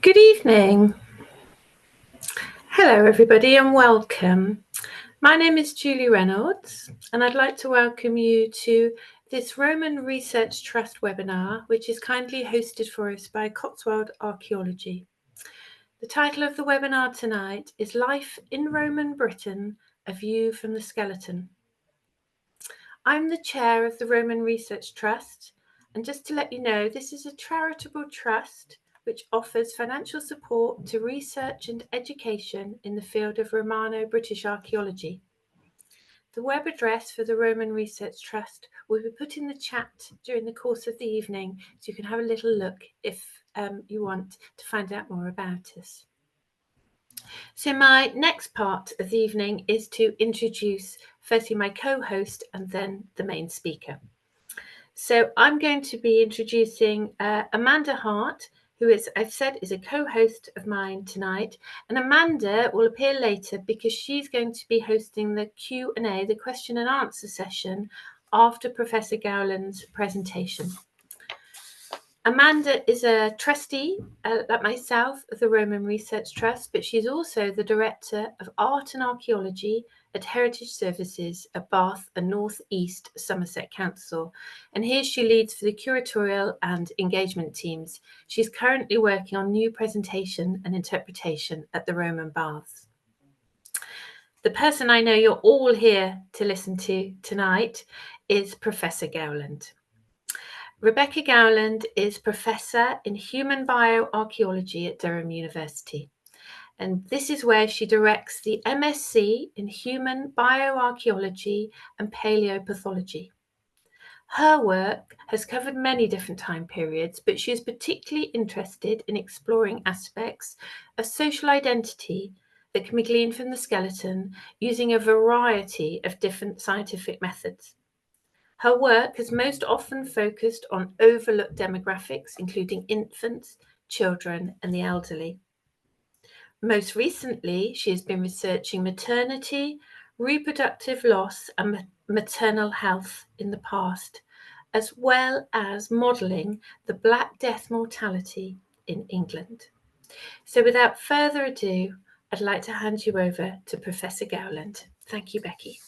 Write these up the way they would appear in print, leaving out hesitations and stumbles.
Good evening. Hello, everybody, and welcome. My name is Julie Reynolds, and I'd like to welcome you to this Roman Research Trust webinar, which is kindly hosted for us by Cotswold Archaeology. The title of the webinar tonight is Life in Roman Britain, a View from the Skeleton. I'm the chair of the Roman Research Trust, and just to let you know, this is a charitable trust which offers financial support to research and education in the field of Romano-British archaeology. The web address for the Roman Research Trust will be put in the chat during the course of the evening, so you can have a little look if you want to find out more about us. So my next part of the evening is to introduce firstly my co-host and then the main speaker. So I'm going to be introducing Amanda Hart, who, as I've said, is a co-host of mine tonight. And Amanda will appear later because she's going to be hosting the Q&A, the question and answer session, after Professor Gowland's presentation. Amanda is a trustee, like myself, of the Roman Research Trust, but she's also the Director of Art and Archaeology at Heritage Services at Bath and North East Somerset Council. And here she leads for the curatorial and engagement teams. She's currently working on new presentation and interpretation at the Roman Baths. The person I know you're all here to listen to tonight is Professor Gowland. Rebecca Gowland is Professor in Human Bioarchaeology at Durham University. And this is where she directs the MSc in Human Bioarchaeology and Paleopathology. Her work has covered many different time periods, but she is particularly interested in exploring aspects of social identity that can be gleaned from the skeleton using a variety of different scientific methods. Her work has most often focused on overlooked demographics, including infants, children, and the elderly. Most recently, she has been researching maternity, reproductive loss, and maternal health in the past, as well as modelling the Black Death mortality in England. So without further ado, I'd like to hand you over to Professor Gowland. Thank you, Becky.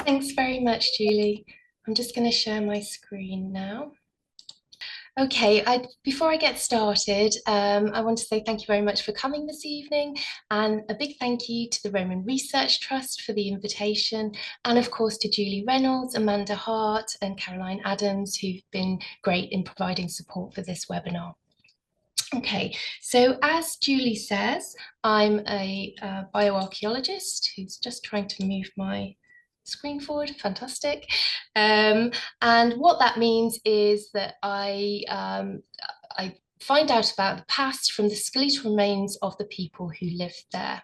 Thanks very much, Julie. I'm just going to share my screen now. Okay, before I get started, I want to say thank you very much for coming this evening, and a big thank you to the Roman Research Trust for the invitation, and of course to Julie Reynolds, Amanda Hart, and Caroline Adams, who've been great in providing support for this webinar. Okay, so as Julie says, I'm a bioarchaeologist who's just trying to move my screen forward. Fantastic. And what that means is that I find out about the past from the skeletal remains of the people who lived there.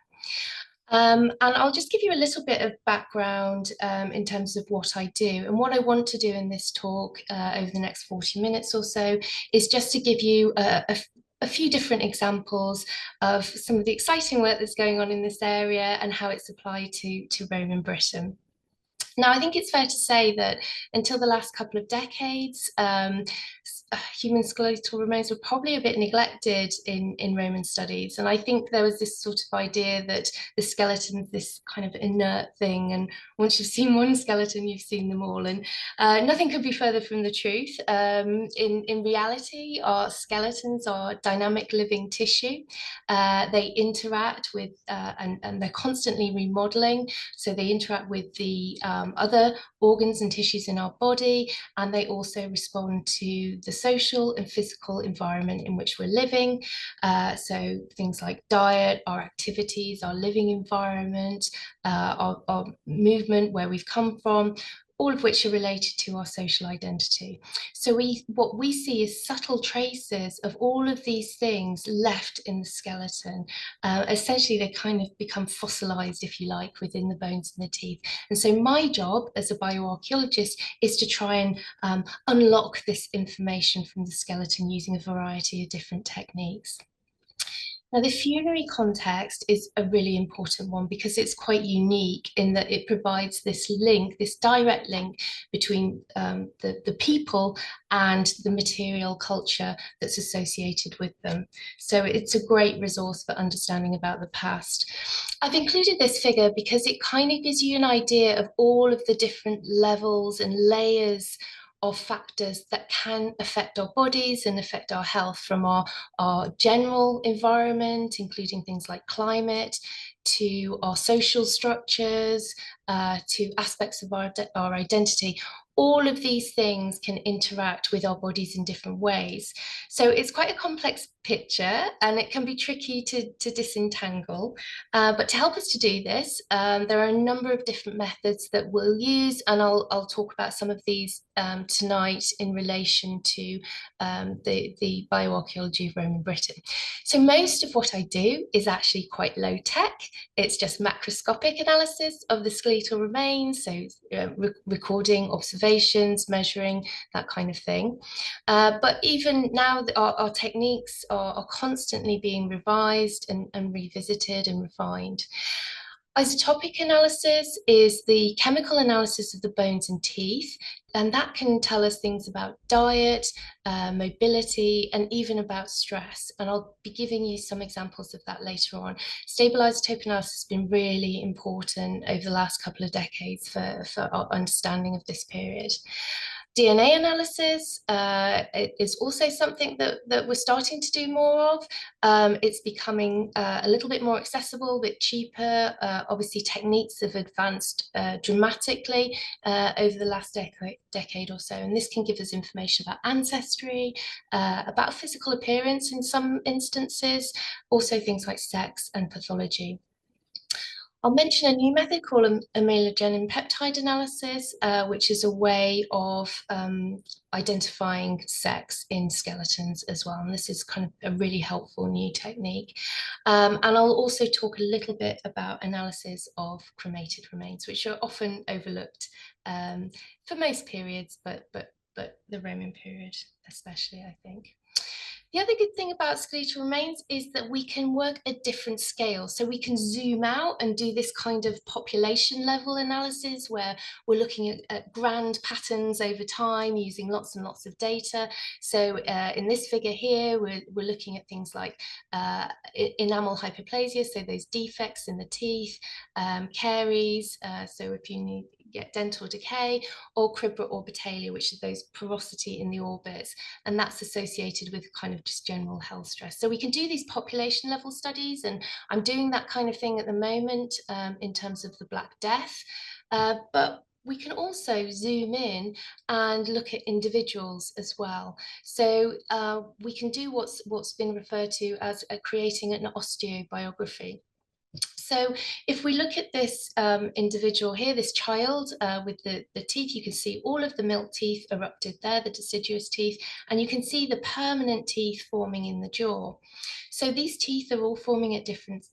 And I'll just give you a little bit of background in terms of what I do. And what I want to do in this talk over the next 40 minutes or so is just to give you a few different examples of some of the exciting work that's going on in this area and how it's applied to Roman Britain. Now, I think it's fair to say that until the last couple of decades, human skeletal remains were probably a bit neglected in Roman studies. And I think there was this sort of idea that the skeleton is this kind of inert thing. And once you've seen one skeleton, you've seen them all. And nothing could be further from the truth. In reality, our skeletons are dynamic living tissue. They interact with, and they're constantly remodeling. So they interact with the other organs and tissues in our body, and they also respond to the social and physical environment in which we're living. So things like diet, our activities, our living environment, our movement, where we've come from, all of which are related to our social identity. So what we see is subtle traces of all of these things left in the skeleton. Essentially, they kind of become fossilized, if you like, within the bones and the teeth. And so my job as a bioarchaeologist is to try and unlock this information from the skeleton using a variety of different techniques. Now, the funerary context is a really important one because it's quite unique in that it provides this link, this direct link between the people and the material culture that's associated with them. So it's a great resource for understanding about the past. I've included this figure because it kind of gives you an idea of all of the different levels and layers of factors that can affect our bodies and affect our health, from our general environment, including things like climate, to our social structures, to aspects of our identity. All of these things can interact with our bodies in different ways. So it's quite a complex picture and it can be tricky to disentangle. But to help us to do this, there are a number of different methods that we'll use, and I'll talk about some of these tonight in relation to the bioarchaeology of Roman Britain. So most of what I do is actually quite low tech. It's just macroscopic analysis of the skeletal remains, so recording observations, measuring, that kind of thing. But even now, our techniques are constantly being revised and revisited and refined. Isotopic analysis is the chemical analysis of the bones and teeth, and that can tell us things about diet, mobility, and even about stress. And I'll be giving you some examples of that later on. Stable isotope analysis has been really important over the last couple of decades for our understanding of this period. DNA analysis is also something that we're starting to do more of. It's becoming a little bit more accessible, a bit cheaper. Obviously, techniques have advanced dramatically over the last decade or so, and this can give us information about ancestry, about physical appearance in some instances, also things like sex and pathology. I'll mention a new method called amelogenin peptide analysis, which is a way of identifying sex in skeletons as well. And this is kind of a really helpful new technique. And I'll also talk a little bit about analysis of cremated remains, which are often overlooked for most periods, but the Roman period especially, I think. The other good thing about skeletal remains is that we can work at different scales. So we can zoom out and do this kind of population level analysis where we're looking at grand patterns over time using lots and lots of data. So in this figure here, we're looking at things like enamel hyperplasia, so those defects in the teeth, caries, so if you get dental decay, or cribra orbitalia, which are those porosity in the orbits, and that's associated with kind of just general health stress. So we can do these population level studies, and I'm doing that kind of thing at the moment in terms of the Black Death, but we can also zoom in and look at individuals as well. So we can do what's been referred to as creating an osteobiography. So if we look at this individual here, this child with the teeth, you can see all of the milk teeth erupted there, the deciduous teeth, and you can see the permanent teeth forming in the jaw. So these teeth are all forming at different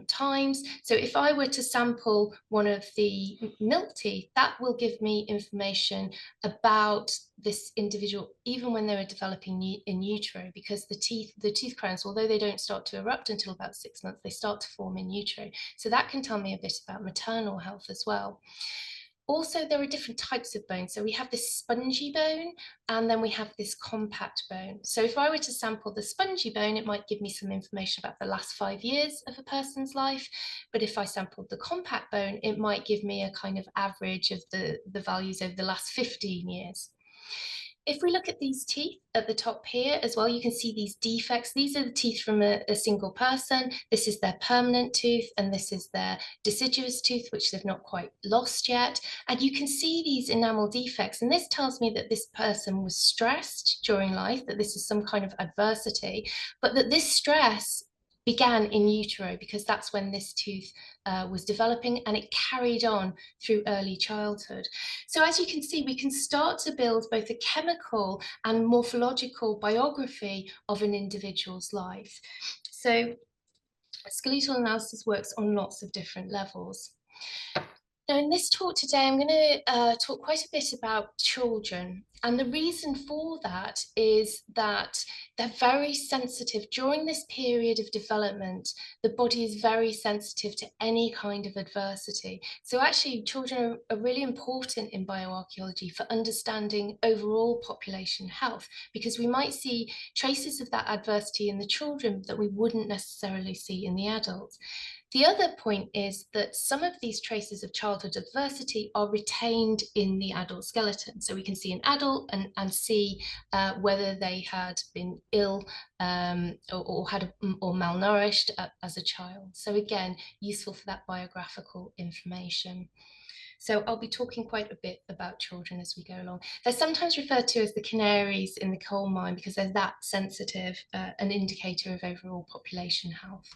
times. So if I were to sample one of the milk teeth, that will give me information about this individual even when they were developing in utero, because the tooth crowns, although they don't start to erupt until about 6 months, they start to form in utero. So that can tell me a bit about maternal health as well. Also, there are different types of bone. So we have this spongy bone, and then we have this compact bone. So if I were to sample the spongy bone, it might give me some information about the last 5 years of a person's life. But if I sampled the compact bone, it might give me a kind of average of the values over the last 15 years. If we look at these teeth at the top here as well, you can see these defects. These are the teeth from a single person. This is their permanent tooth, and this is their deciduous tooth, which they've not quite lost yet. And you can see these enamel defects, and this tells me that this person was stressed during life, that this is some kind of adversity, but that this stress began in utero, because that's when this tooth was developing, and it carried on through early childhood. So as you can see, we can start to build both a chemical and morphological biography of an individual's life. So skeletal analysis works on lots of different levels. Now, in this talk today, I'm going to talk quite a bit about children. And the reason for that is that they're very sensitive. During this period of development, the body is very sensitive to any kind of adversity. So actually, children are really important in bioarchaeology for understanding overall population health, because we might see traces of that adversity in the children that we wouldn't necessarily see in the adults. The other point is that some of these traces of childhood adversity are retained in the adult skeleton. So we can see an adult and see whether they had been ill or malnourished as a child. So again, useful for that biographical information. So I'll be talking quite a bit about children as we go along. They're sometimes referred to as the canaries in the coal mine because they're that sensitive, an indicator of overall population health.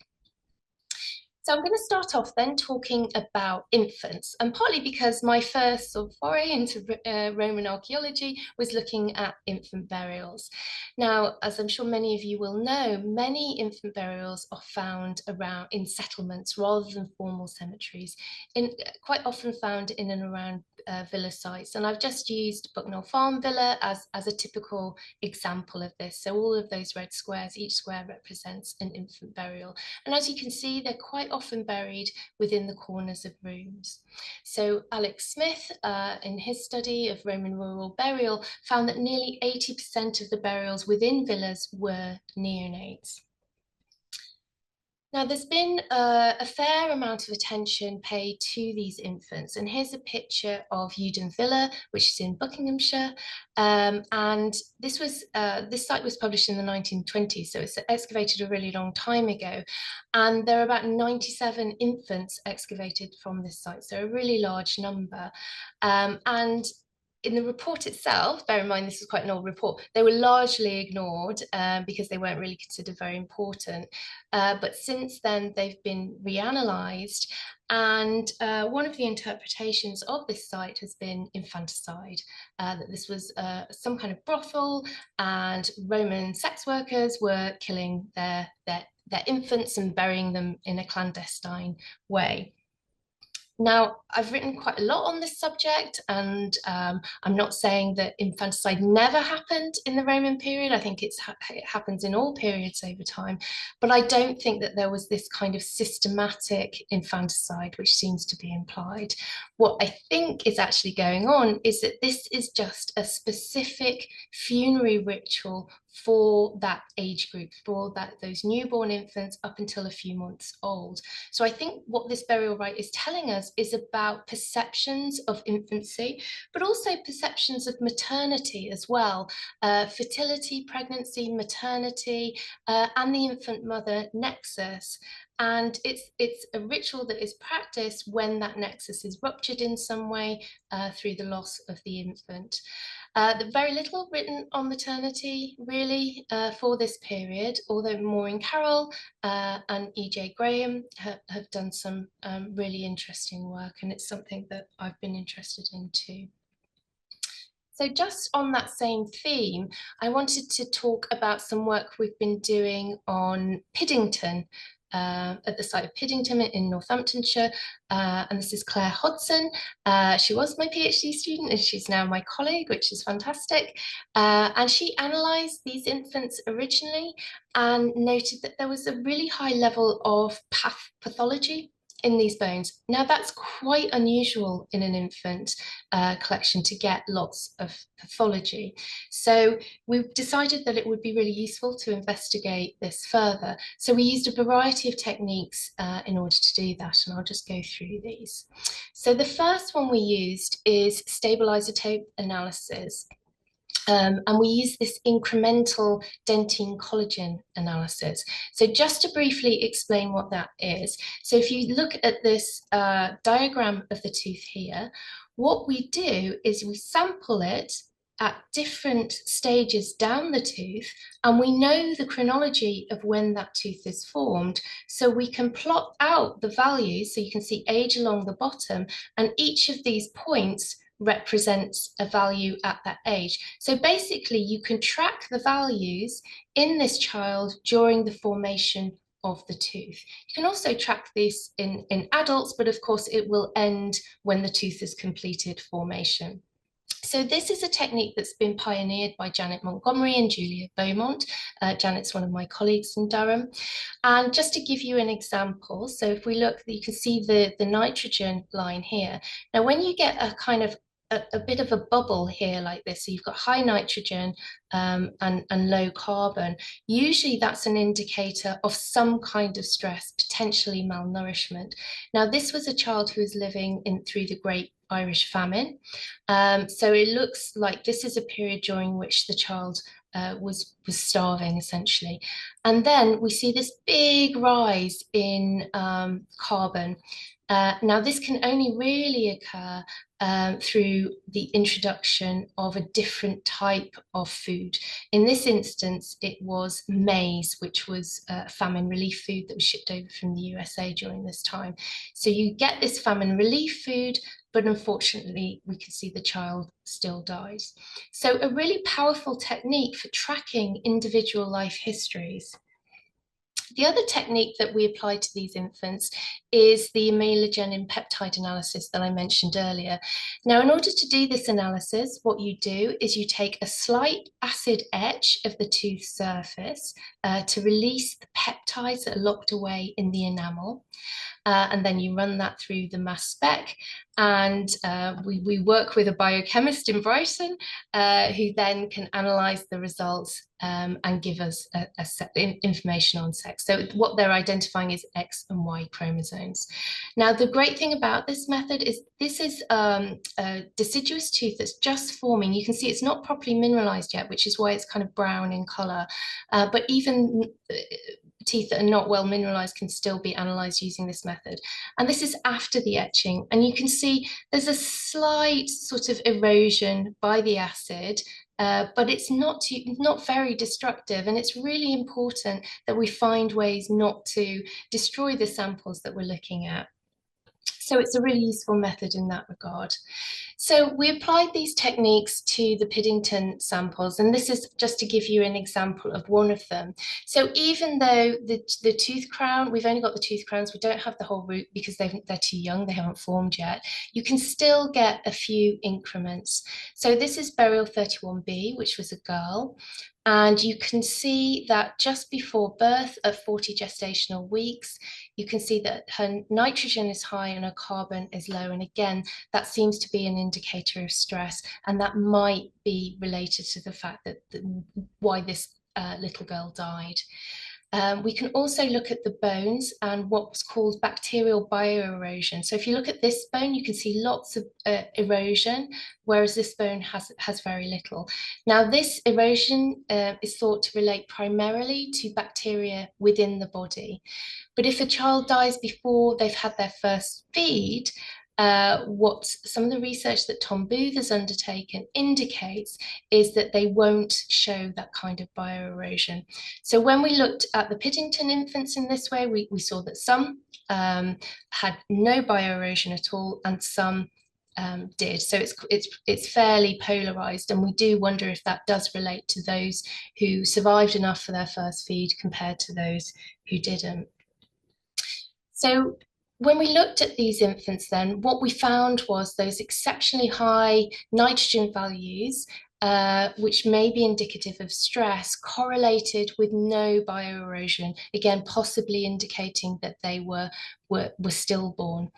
So I'm going to start off then talking about infants, and partly because my first sort of foray into Roman archaeology was looking at infant burials. Now, as I'm sure many of you will know, many infant burials are found around in settlements rather than formal cemeteries, quite often found in and around villa sites. And I've just used Bucknell Farm Villa as a typical example of this. So all of those red squares, each square represents an infant burial. And as you can see, they're quite often buried within the corners of rooms. So Alex Smith, in his study of Roman rural burial, found that nearly 80% of the burials within villas were neonates. Now, there's been a fair amount of attention paid to these infants, and here's a picture of Uden Villa, which is in Buckinghamshire, and this site was published in the 1920s, so it's excavated a really long time ago, and there are about 97 infants excavated from this site, so a really large number, and in the report itself, bear in mind this is quite an old report, they were largely ignored because they weren't really considered very important. But since then, they've been reanalyzed. And one of the interpretations of this site has been infanticide, that this was some kind of brothel and Roman sex workers were killing their infants and burying them in a clandestine way. Now, I've written quite a lot on this subject, and I'm not saying that infanticide never happened in the Roman period. I think it happens in all periods over time, but I don't think that there was this kind of systematic infanticide, which seems to be implied. What I think is actually going on is that this is just a specific funerary ritual for that age group, for those newborn infants up until a few months old. So I think what this burial rite is telling us is about perceptions of infancy, but also perceptions of maternity as well, fertility, pregnancy, maternity, and the infant-mother nexus. And it's a ritual that is practiced when that nexus is ruptured in some way through the loss of the infant. There's very little written on maternity, really, for this period, although Maureen Carroll and E.J. Graham have done some really interesting work, and it's something that I've been interested in too. So just on that same theme, I wanted to talk about some work we've been doing on Piddington, at the site of Piddington in Northamptonshire, and this is Claire Hodson. She was my PhD student and she's now my colleague, which is fantastic. And she analysed these infants originally and noted that there was a really high level of pathology in these bones. Now that's quite unusual in an infant collection to get lots of pathology. So we've decided that it would be really useful to investigate this further. So we used a variety of techniques in order to do that, and I'll just go through these. So the first one we used is stable isotope analysis. And we use this incremental dentine collagen analysis. So just to briefly explain what that is. So if you look at this diagram of the tooth here, what we do is we sample it at different stages down the tooth, and we know the chronology of when that tooth is formed. So we can plot out the values, so you can see age along the bottom, and each of these points represents a value at that age. So basically you can track the values in this child during the formation of the tooth. You can also track this in adults, but of course it will end when the tooth has completed formation. So this is a technique that's been pioneered by Janet Montgomery and Julia Beaumont. Janet's one of my colleagues in Durham. And just to give you an example, so if we look, you can see the nitrogen line here. Now, when you get a kind of a bit of a bubble here like this, so you've got high nitrogen and low carbon, usually that's an indicator of some kind of stress, potentially malnourishment. Now, this was a child who was living through the Great Irish Famine. So it looks like this is a period during which the child was starving, essentially. And then we see this big rise in carbon. Now, this can only really occur through the introduction of a different type of food. In this instance, it was maize, which was famine relief food that was shipped over from the USA during this time. So you get this famine relief food, but unfortunately, we can see the child still dies. So a really powerful technique for tracking individual life histories. The other technique that we apply to these infants is the amelogenin peptide analysis that I mentioned earlier. Now, in order to do this analysis, what you do is you take a slight acid etch of the tooth surface to release the peptides that are locked away in the enamel. And then you run that through the mass spec. And we work with a biochemist in Brighton who then can analyze the results and give us information on sex. So what they're identifying is X and Y chromosomes. Now, the great thing about this method is this is a deciduous tooth that's just forming. You can see it's not properly mineralized yet, which is why it's kind of brown in color. But even teeth that are not well mineralized can still be analyzed using this method. And this is after the etching. And you can see there's a slight sort of erosion by the acid, but it's not very destructive. And it's really important that we find ways not to destroy the samples that we're looking at. So it's a really useful method in that regard. So we applied these techniques to the Piddington samples, and this is just to give you an example of one of them. So even though the tooth crown, we've only got the tooth crowns, we don't have the whole root because they're too young, they haven't formed yet, you can still get a few increments. So this is burial 31B, which was a girl. And you can see that just before birth at 40 gestational weeks, you can see that her nitrogen is high and her carbon is low. And again, that seems to be an indicator of stress. And that might be related to the fact that why this little girl died. We can also look at the bones and what's called bacterial bioerosion. So if you look at this bone, you can see lots of erosion, whereas this bone has very little. Now, this erosion is thought to relate primarily to bacteria within the body. But if a child dies before they've had their first feed, what some of the research that Tom Booth has undertaken indicates is that they won't show that kind of bioerosion. So when we looked at the Piddington infants in this way, we saw that some had no bioerosion at all and some did. So it's fairly polarized, and we do wonder if that does relate to those who survived enough for their first feed compared to those who didn't. So when we looked at these infants then, what we found was those exceptionally high nitrogen values, which may be indicative of stress, correlated with no bioerosion, again, possibly indicating that they were stillborn.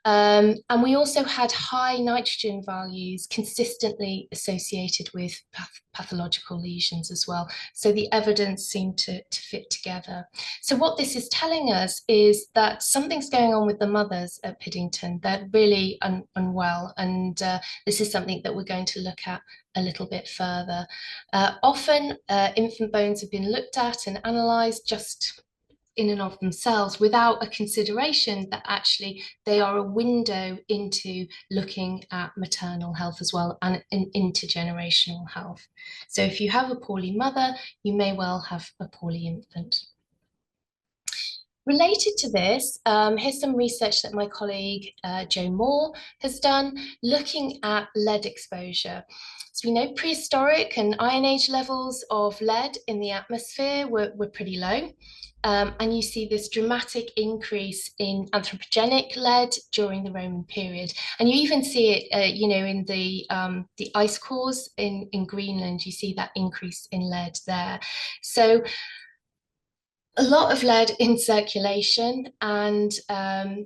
And we also had high nitrogen values consistently associated with pathological lesions as well. So the evidence seemed to fit together. So what this is telling us is that something's going on with the mothers at Piddington. They're really unwell, and this is something that we're going to look at a little bit further. Often infant bones have been looked at and analysed just in and of themselves without a consideration that actually they are a window into looking at maternal health as well and intergenerational health. So if you have a poorly mother, you may well have a poorly infant. Related to this, here's some research that my colleague Joan has done looking at lead exposure. So we know prehistoric and Iron Age levels of lead in the atmosphere were pretty low. And you see this dramatic increase in anthropogenic lead during the Roman period. And you even see it, in the ice cores in Greenland, you see that increase in lead there. So a lot of lead in circulation, and I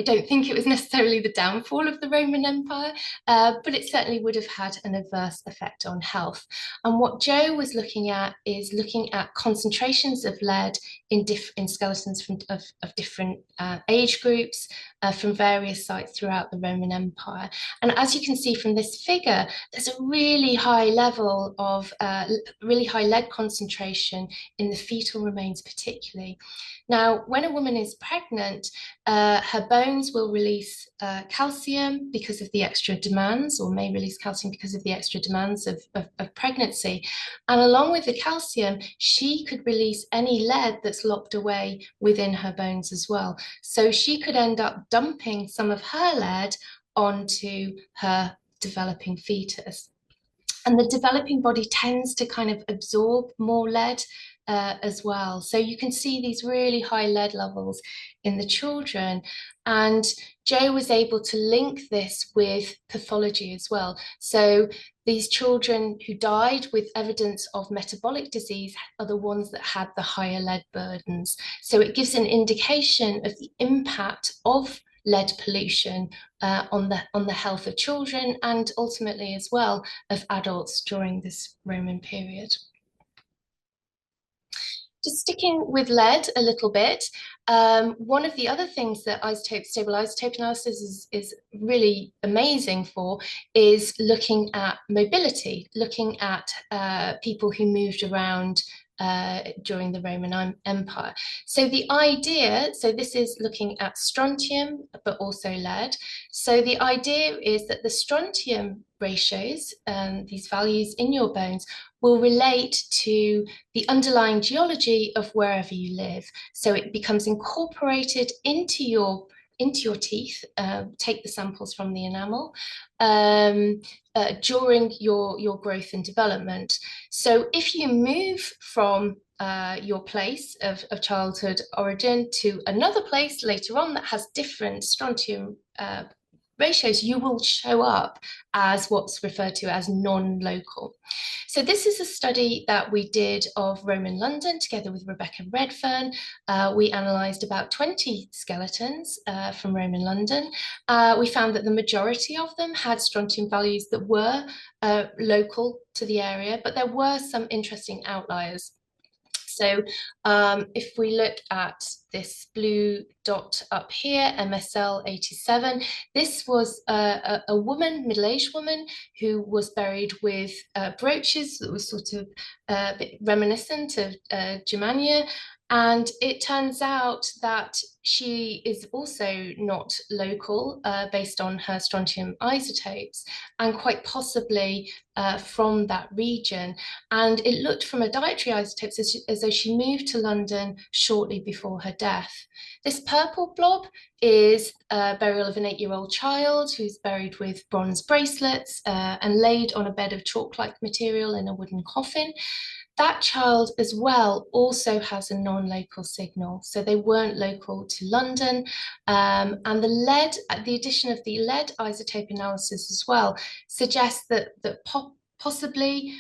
don't think it was necessarily the downfall of the Roman Empire, but it certainly would have had an adverse effect on health. And what Jo was looking at is looking at concentrations of lead in skeletons of different age groups from various sites throughout the Roman Empire. And as you can see from this figure, there's a really high level of really high lead concentration in the fetal remains particularly. Now, when a woman is pregnant, her bones will release calcium because of the extra demands, or may release calcium because of the extra demands of pregnancy. And along with the calcium, she could release any lead that's locked away within her bones as well. So she could end up dumping some of her lead onto her developing fetus. And the developing body tends to kind of absorb more lead as well. So you can see these really high lead levels in the children. And Jo was able to link this with pathology as well. So these children who died with evidence of metabolic disease are the ones that had the higher lead burdens. So it gives an indication of the impact of lead pollution on the health of children, and ultimately as well of adults during this Roman period. Just sticking with lead a little bit, one of the other things that stable isotope analysis is really amazing for is looking at mobility, looking at people who moved around during the Roman Empire. So the idea, so this is looking at strontium, but also lead. So the idea is that the strontium ratios, these values in your bones, will relate to the underlying geology of wherever you live. So it becomes incorporated into your teeth, take the samples from the enamel, during your growth and development. So if you move from your place of childhood origin to another place later on that has different strontium ratios, you will show up as what's referred to as non-local. So this is a study that we did of Roman London together with Rebecca Redfern. We analysed about 20 skeletons from Roman London. We found that the majority of them had strontium values that were local to the area, but there were some interesting outliers. So if we look at this blue dot up here, MSL 87, this was a woman, middle-aged woman, who was buried with brooches that was sort of a bit reminiscent of Germania. And it turns out that she is also not local based on her strontium isotopes, and quite possibly from that region. And it looked from her dietary isotopes as though she moved to London shortly before her death. This purple blob is a burial of an 8-year-old child who's buried with bronze bracelets and laid on a bed of chalk-like material in a wooden coffin. That child as well also has a non-local signal, so they weren't local to London. And the addition of the lead isotope analysis as well suggests that possibly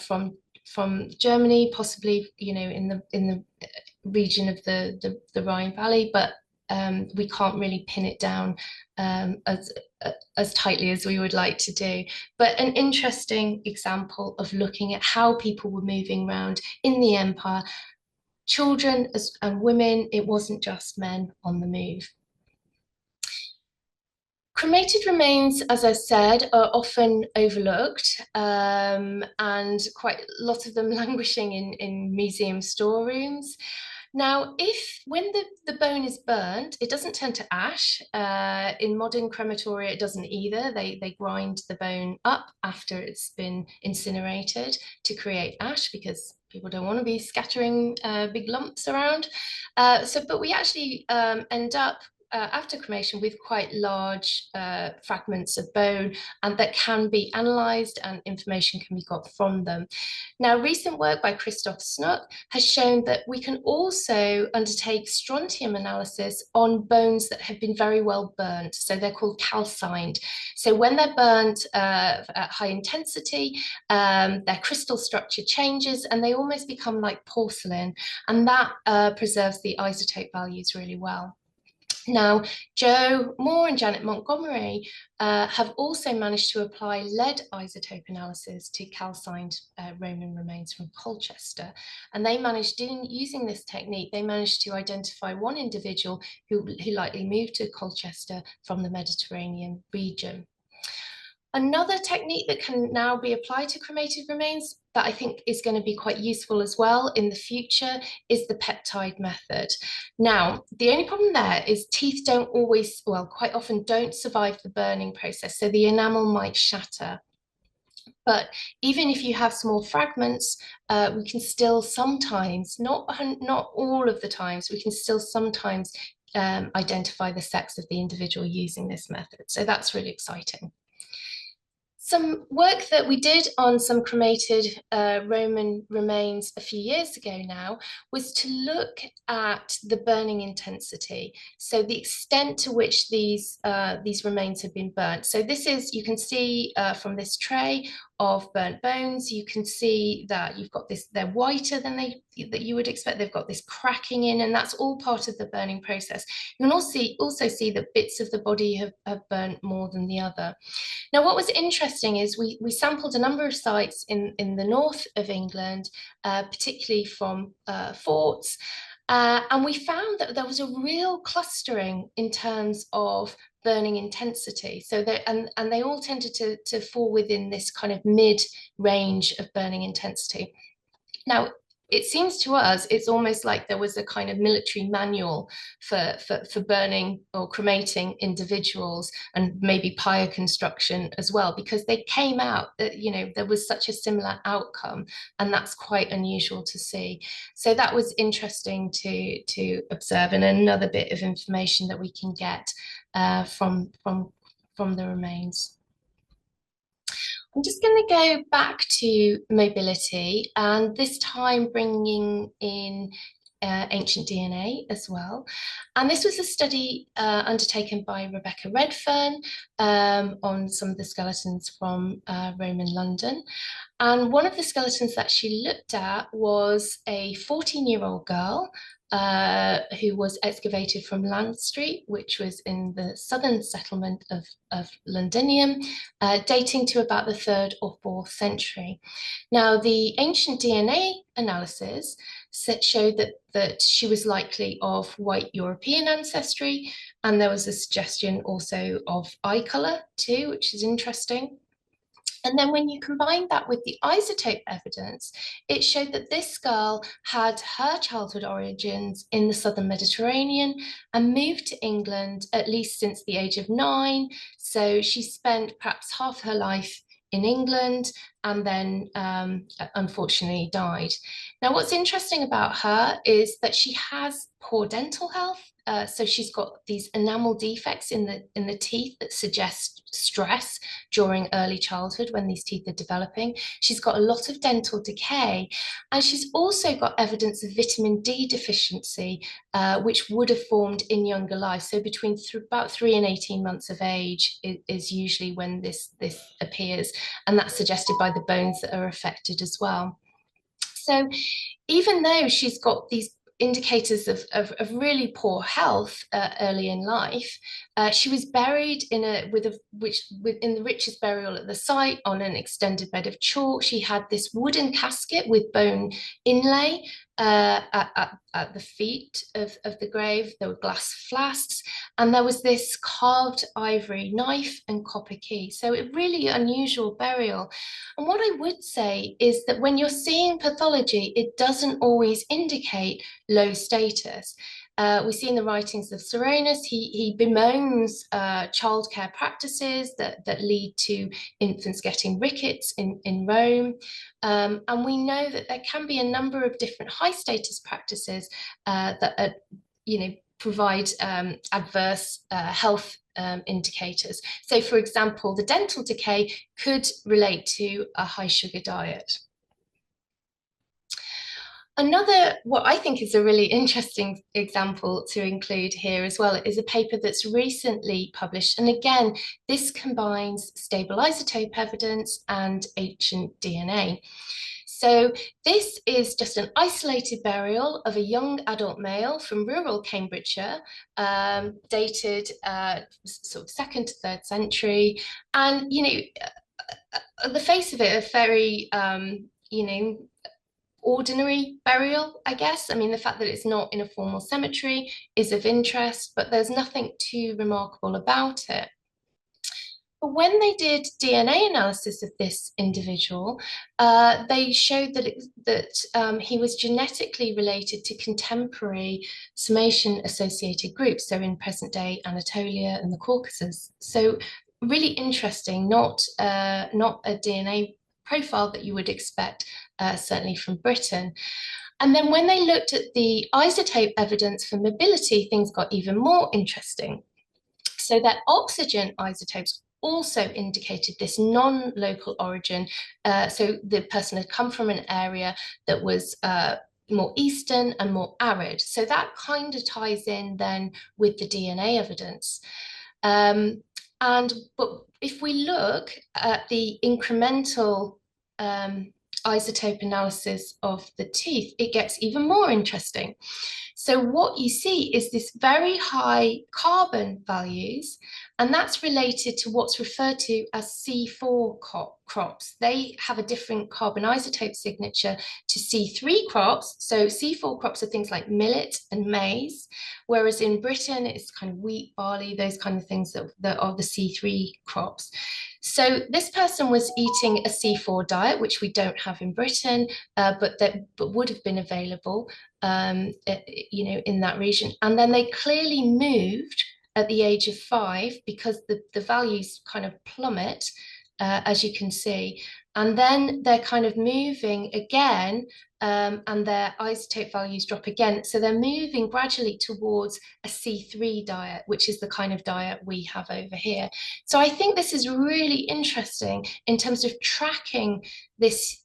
from Germany, possibly in the region of the Rhine Valley, but we can't really pin it down as tightly as we would like to do. But an interesting example of looking at how people were moving around in the empire, children and women, it wasn't just men on the move. Cremated remains, as I said, are often overlooked, and quite a lot of them languishing in museum storerooms. Now, when the bone is burnt, it doesn't turn to ash. In modern crematoria, it doesn't either. They grind the bone up after it's been incinerated to create ash because people don't want to be scattering big lumps around. But we actually end up after cremation with quite large fragments of bone, and that can be analysed and information can be got from them. Now, recent work by Christoph Snook has shown that we can also undertake strontium analysis on bones that have been very well burnt. So they're called calcined. So when they're burnt at high intensity, their crystal structure changes and they almost become like porcelain. And that preserves the isotope values really well. Now, Joe Moore and Janet Montgomery have also managed to apply lead isotope analysis to calcined Roman remains from Colchester. And they managed, using this technique, they managed to identify one individual who likely moved to Colchester from the Mediterranean region. Another technique that can now be applied to cremated remains that I think is going to be quite useful as well in the future is the peptide method. Now, the only problem there is teeth don't always, well, quite often don't survive the burning process, so the enamel might shatter. But even if you have small fragments, we can still sometimes, not all of the times, we can still sometimes identify the sex of the individual using this method. So that's really exciting. Some work that we did on some cremated Roman remains a few years ago now was to look at the burning intensity, so the extent to which these remains have been burnt. So this is, you can see from this tray of burnt bones, you can see that you've got this, they're whiter than that you would expect. They've got this cracking in, and that's all part of the burning process. You can also see that bits of the body have burnt more than the other. Now, what was interesting is we sampled a number of sites in the north of England, particularly from forts, and we found that there was a real clustering in terms of burning intensity. So and they all tended to fall within this kind of mid range of burning intensity. Now, it seems to us it's almost like there was a kind of military manual for burning or cremating individuals, and maybe pyre construction as well, because they came out that, you know, there was such a similar outcome, and that's quite unusual to see. So that was interesting to observe, and another bit of information that we can get from the remains. I'm just going to go back to mobility, and this time bringing in ancient DNA as well. And this was a study undertaken by Rebecca Redfern on some of the skeletons from Roman London. And one of the skeletons that she looked at was a 14-year-old girl who was excavated from Land Street, which was in the southern settlement of Londinium, dating to about the 3rd or 4th century. Now, the ancient DNA analysis showed that she was likely of white European ancestry, and there was a suggestion also of eye colour too, which is interesting. And then when you combine that with the isotope evidence, it showed that this girl had her childhood origins in the southern Mediterranean and moved to England at least since the age of 9. So she spent perhaps half her life in England and then unfortunately died. Now, what's interesting about her is that she has poor dental health. So she's got these enamel defects in the teeth that suggest stress during early childhood when these teeth are developing. She's got a lot of dental decay, and she's also got evidence of vitamin D deficiency, which would have formed in younger life. So between about 3 and 18 months of age is usually when this appears, and that's suggested by the bones that are affected as well. So even though she's got these indicators of really poor health early in life, she was buried in the richest burial at the site on an extended bed of chalk. She had this wooden casket with bone inlay at the feet of the grave. There were glass flasks, and there was this carved ivory knife and copper key. So a really unusual burial. And what I would say is that when you're seeing pathology, it doesn't always indicate low status. We see in the writings of Soranus, he bemoans childcare practices that lead to infants getting rickets in Rome. And we know that there can be a number of different high status practices that are, provide adverse health indicators. So, for example, the dental decay could relate to a high sugar diet. Another, what I think is a really interesting example to include here as well, is a paper that's recently published. And again, this combines stable isotope evidence and ancient DNA. So this is just an isolated burial of a young adult male from rural Cambridgeshire, dated sort of 2nd to 3rd century. And, the face of it, a very, ordinary burial, I guess. I mean, the fact that it's not in a formal cemetery is of interest, but there's nothing too remarkable about it. But when they did DNA analysis of this individual, they showed that he was genetically related to contemporary Sarmatian-associated groups, so in present-day Anatolia and the Caucasus. So really interesting, not a DNA profile that you would expect, certainly from Britain. And then when they looked at the isotope evidence for mobility, things got even more interesting. So that oxygen isotopes also indicated this non-local origin. So the person had come from an area that was more eastern and more arid. So that kind of ties in then with the DNA evidence. But if we look at the incremental isotope analysis of the teeth, it gets even more interesting. So what you see is this very high carbon values, and that's related to what's referred to as C4 crops. They have a different carbon isotope signature to C3 crops. So C4 crops are things like millet and maize, whereas in Britain it's kind of wheat, barley, those kind of things that are the C3 crops. So this person was eating a C4 diet, which we don't have in Britain, but would have been available, in that region. And then they clearly moved at the age of 5 because the values kind of plummet, as you can see. And then they're kind of moving again, and their isotope values drop again. So they're moving gradually towards a C3 diet, which is the kind of diet we have over here. So I think this is really interesting in terms of tracking this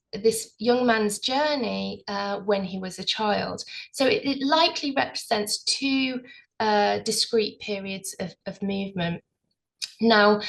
young man's journey when he was a child. So it likely represents 2 discrete periods of movement. Now,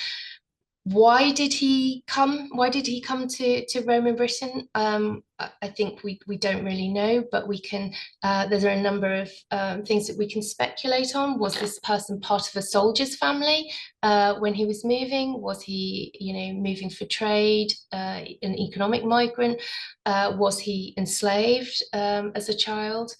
why did he come to Rome and Britain? I think we don't really know, but we can, there are a number of things that we can speculate on. Was this person part of a soldier's family when he was moving? Was he, moving for trade, an economic migrant? Was he enslaved as a child?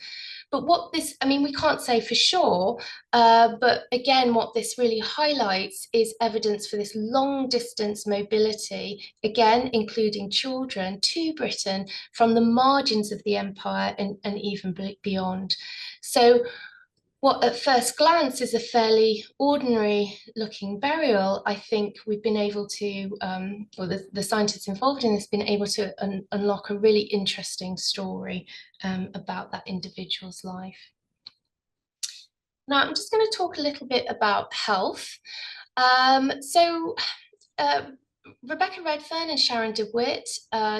But we can't say for sure, but again, what this really highlights is evidence for this long distance mobility, again, including children to Britain from the margins of the empire and even beyond. So what at first glance is a fairly ordinary looking burial, I think we've been able to, or the scientists involved in this, have been able to unlock a really interesting story about that individual's life. Now, I'm just going to talk a little bit about health. Rebecca Redfern and Sharon DeWitt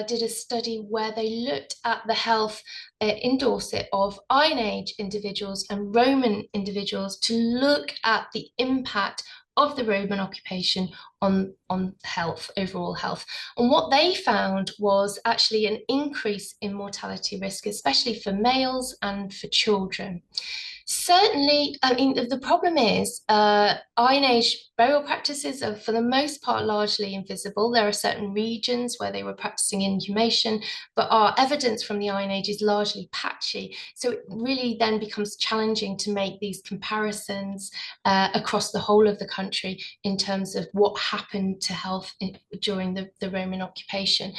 did a study where they looked at the health in Dorset of Iron Age individuals and Roman individuals to look at the impact of the Roman occupation on health, overall health. And what they found was actually an increase in mortality risk, especially for males and for children. Certainly, I mean, the problem is Iron Age burial practices are, for the most part, largely invisible. There are certain regions where they were practicing inhumation, but our evidence from the Iron Age is largely patchy. So it really then becomes challenging to make these comparisons across the whole of the country in terms of what happened to health during the Roman occupation.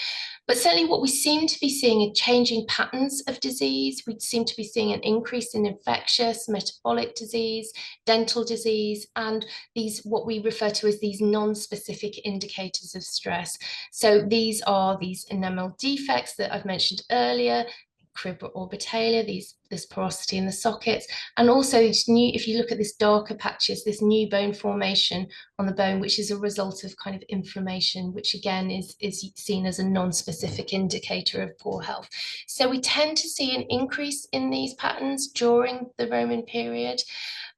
But certainly what we seem to be seeing are changing patterns of disease. We seem to be seeing an increase in infectious, metabolic disease, dental disease, and these, what we refer to as these non-specific indicators of stress. So these are these enamel defects that I've mentioned earlier, crib orbitalia, this porosity in the sockets, and also this new, if you look at this darker patches, this new bone formation on the bone, which is a result of kind of inflammation, which again is seen as a non-specific indicator of poor health. So we tend to see an increase in these patterns during the Roman period,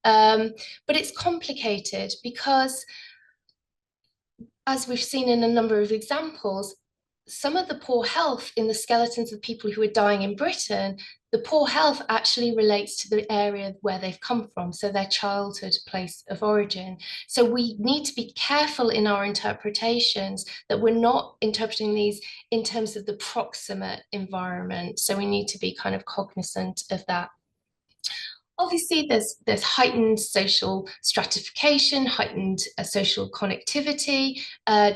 but it's complicated because, as we've seen in a number of examples, some of the poor health in the skeletons of people who are dying in Britain, the poor health actually relates to the area where they've come from, so their childhood place of origin. So we need to be careful in our interpretations that we're not interpreting these in terms of the proximate environment. So we need to be kind of cognizant of that. Obviously, there's heightened social stratification, heightened social connectivity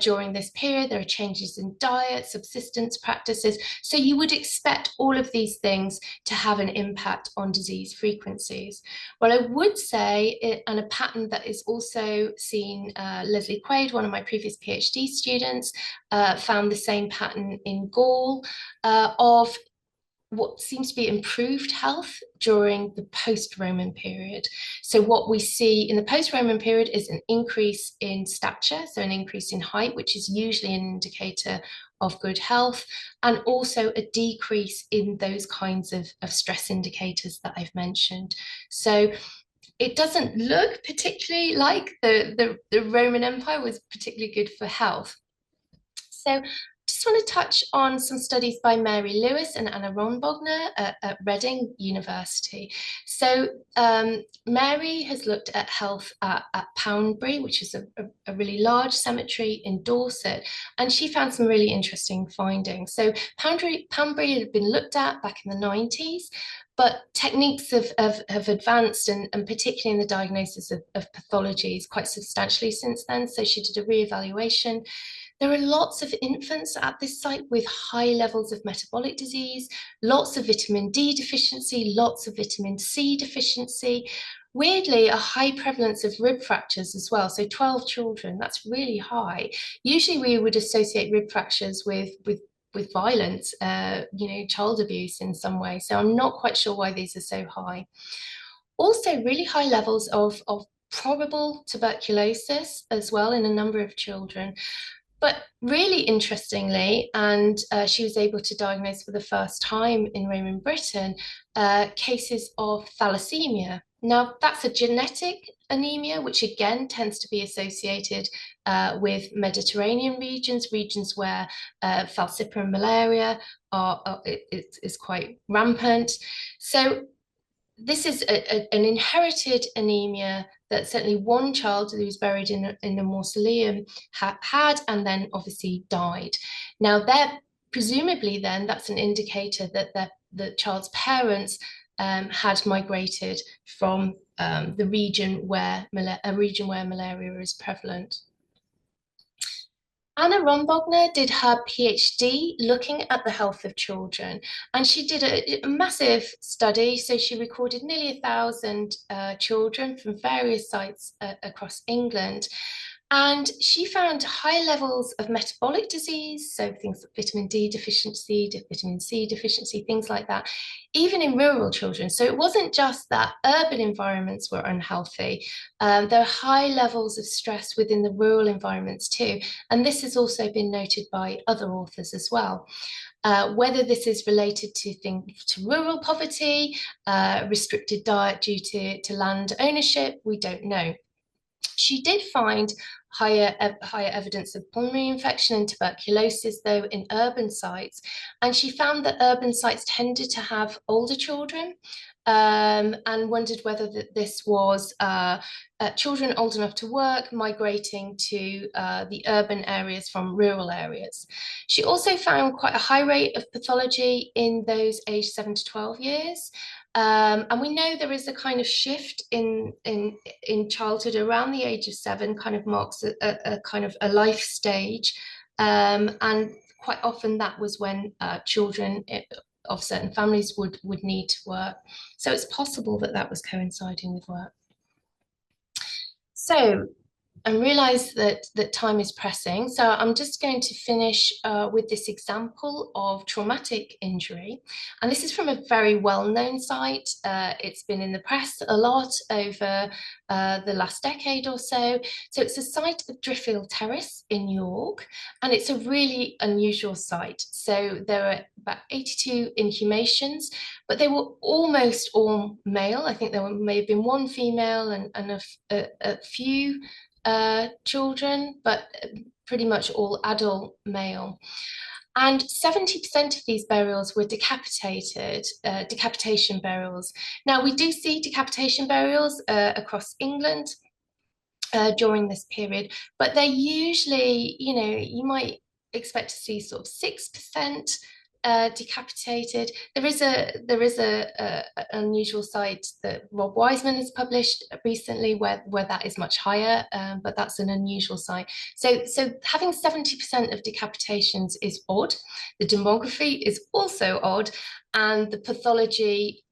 during this period. There are changes in diet, subsistence practices. So you would expect all of these things to have an impact on disease frequencies. What I would say, and a pattern that is also seen, Leslie Quaid, one of my previous PhD students, found the same pattern in Gaul of what seems to be improved health during the post-Roman period. So what we see in the post-Roman period is an increase in stature, so an increase in height, which is usually an indicator of good health, and also a decrease in those kinds of stress indicators that I've mentioned. So it doesn't look particularly like the Roman Empire was particularly good for health. So just want to touch on some studies by Mary Lewis and Anna Ronbogner at Reading University. So Mary has looked at health at Poundbury, which is a really large cemetery in Dorset, and she found some really interesting findings. So Poundbury had been looked at back in the 90s, but techniques have advanced, and particularly in the diagnosis of pathologies, quite substantially since then. So she did a re-evaluation. There are lots of infants at this site with high levels of metabolic disease, lots of vitamin D deficiency, lots of vitamin C deficiency. Weirdly, a high prevalence of rib fractures as well. So 12 children, that's really high. Usually we would associate rib fractures with violence, child abuse in some way. So I'm not quite sure why these are so high. Also, really high levels of probable tuberculosis as well in a number of children. But really interestingly, and she was able to diagnose for the first time in Roman Britain, cases of thalassemia. Now, that's a genetic anemia, which again tends to be associated with Mediterranean regions where falciparum malaria is quite rampant. So this is an inherited anemia that certainly one child who was buried in a mausoleum had, and then obviously died. Now, presumably then that's an indicator that the child's parents had migrated from the region where malaria is prevalent. Anna Ronbogner did her PhD looking at the health of children, and she did a massive study. So she recorded nearly 1,000 children from various sites across England. And she found high levels of metabolic disease, so things like vitamin D deficiency, vitamin C deficiency, things like that, even in rural children. So it wasn't just that urban environments were unhealthy. There are high levels of stress within the rural environments too. And this has also been noted by other authors as well. Whether this is related to rural poverty, restricted diet due to land ownership, we don't know. She did find higher evidence of pulmonary infection and tuberculosis, though, in urban sites. And she found that urban sites tended to have older children, and wondered whether this was children old enough to work migrating to the urban areas from rural areas. She also found quite a high rate of pathology in those aged 7 to 12 years. And we know there is a kind of shift in childhood around the age of 7, kind of marks a kind of a life stage. And quite often that was when children of certain families would need to work. So it's possible that that was coinciding with work. So and realize that time is pressing. So I'm just going to finish with this example of traumatic injury. And this is from a very well-known site. It's been in the press a lot over the last decade or so. So it's a site of Driffield Terrace in York, and it's a really unusual site. So there are about 82 inhumations, but they were almost all male. I think there may have been one female and a few children, but pretty much all adult male. And 70% of these burials were decapitation burials. Now, we do see decapitation burials across England during this period, but they're usually, you might expect to see sort of 6% decapitated. There is a unusual site that Rob Wiseman has published recently where that is much higher, but that's an unusual site. So having 70% of decapitations is odd. The demography is also odd, and the pathology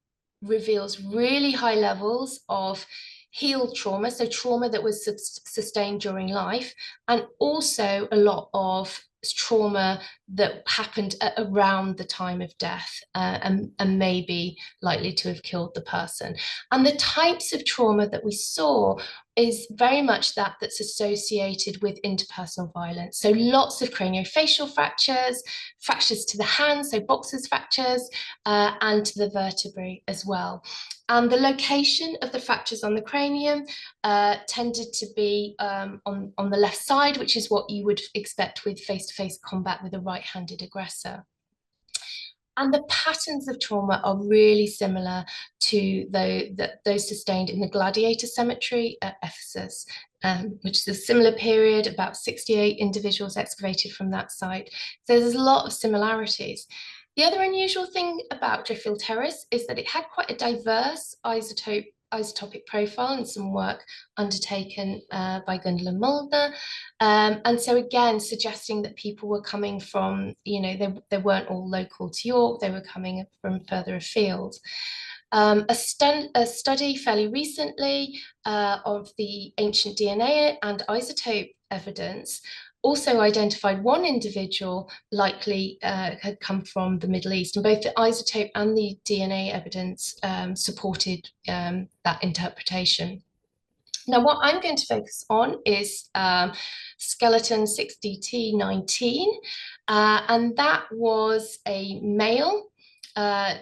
reveals really high levels of healed trauma, so trauma that was sustained during life, and also a lot of trauma that happened around the time of death, and may be likely to have killed the person. And the types of trauma that we saw is very much that's associated with interpersonal violence. So lots of craniofacial fractures, fractures to the hands, so boxers fractures, and to the vertebrae as well. And the location of the fractures on the cranium tended to be on the left side, which is what you would expect with face-to-face combat with a right-handed aggressor. And the patterns of trauma are really similar to those sustained in the Gladiator Cemetery at Ephesus, which is a similar period, about 68 individuals excavated from that site. So there's a lot of similarities. The other unusual thing about Driffield Terrace is that it had quite a diverse isotopic profile and some work undertaken by Gundula Mulder. And so again, suggesting that people were coming from, they weren't all local to York, they were coming from further afield. A study fairly recently of the ancient DNA and isotope evidence also identified one individual likely had come from the Middle East, and both the isotope and the DNA evidence supported that interpretation. Now, what I'm going to focus on is skeleton 6DT19, and that was a male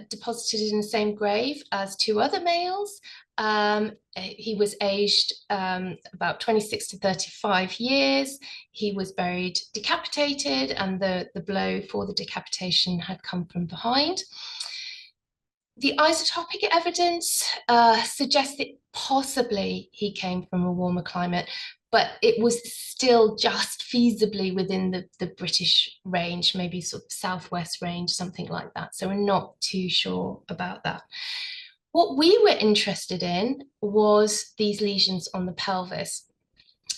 deposited in the same grave as 2 other males. He was aged about 26 to 35 years. He was buried decapitated, and the blow for the decapitation had come from behind. The isotopic evidence suggests that possibly he came from a warmer climate, but it was still just feasibly within the British range, maybe sort of southwest range, something like that. So we're not too sure about that. What we were interested in was these lesions on the pelvis.